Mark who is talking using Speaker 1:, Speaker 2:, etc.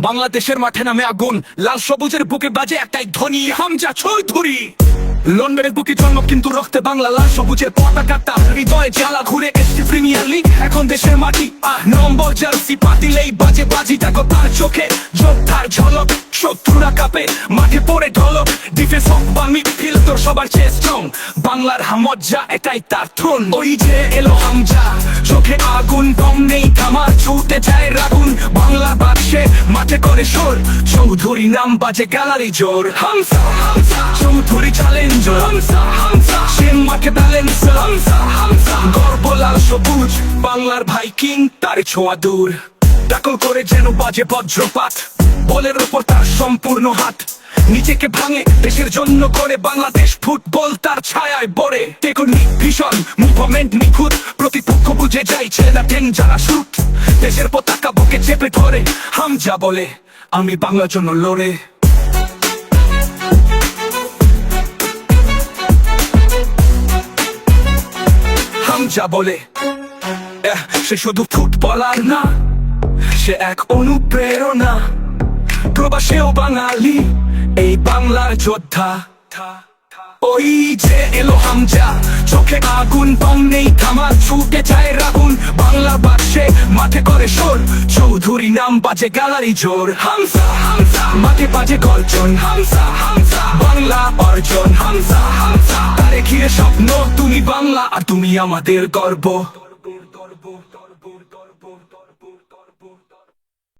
Speaker 1: বাংলাদেশের মাঠে নামে আগুন, লাল সবুজের বুকে বাজে একটাই ধ্বনি, হামজা চৌধুরী। লন্ডনের বুকে জন্ম কিন্তু রক্তে বাংলা, লাল সবুজের পতাকাটা হৃদয়ে জ্বালা। ঘুরে এসছি প্রিমিয়ার লিগ, এখন দেশের মাটি। নম্বর জার্সি পাতিলেই বাজে বাজি, দেখো তার চোখে যোদ্ধার ঝলক। শত্রুরা কাঁপে, মাঠে পড়ে ঢলক। ডিফেন্স হোক বা মিডফিল্ড, তোর সবার চেয়ে স্ট্রং। বাংলার হামজ্জা এটাই তার থন। ওই যে এলো হামজা, চোখে আগুন, দম নেই থামার, ছুটে যায় রাগুন। বাংলা বাক্সে মাঠে করে সোর, চৌধুরী নাম বাজে গ্যালারি জোর। হামজা হামজা চৌধুরী চ্যালেঞ্জার, হামজা হামজা সে মাঠে ব্যালেন্সার। হামজা হামজা গর্ব লাল সবুজ, বাংলার ভাই কিং, তার ছোঁয়া দূর। টাকল করে যেন বাজে বজ্রপাত, বলের উপর তার সম্পূর্ণ হাত। নিজেকে ভাঙে দেশের জন্য করে, বাংলাদেশ ফুটবল তার ছায়ায় বড়ে। টেকনিক ভীষণ, মুভমেন্ট নিখুঁত, প্রতিপক্ষ বুঝে যায় ছেলেরা ডেঞ্জারা শুট। দেশের পতাকা বুকে চেপে ধরে, হামজা বলে আমি বাংলার জন্য লড়ে। হামজা বলে সে শুধু ফুটবলার না, সে এক অনুপ্রেরণা। প্রবাসেও বাঙালি, এই বাংলার যোদ্ধা। ওই যে এলো হামজা, চোখে আগুন, দম নেই থামার, ছুটে যায় রাগুন। বাংলা বাক্সে মাঠে করে সোর, চৌধুরী নাম বাজে গ্যালারি জোর। হামজা হামজা মাঠে বাজে গর্জন, হামজা হামজা বাংলা অর্জন। হামজা হামজা তারে ঘিরে স্বপ্ন, তুমি বাংলা আর তুমি আমাদের গর্ব।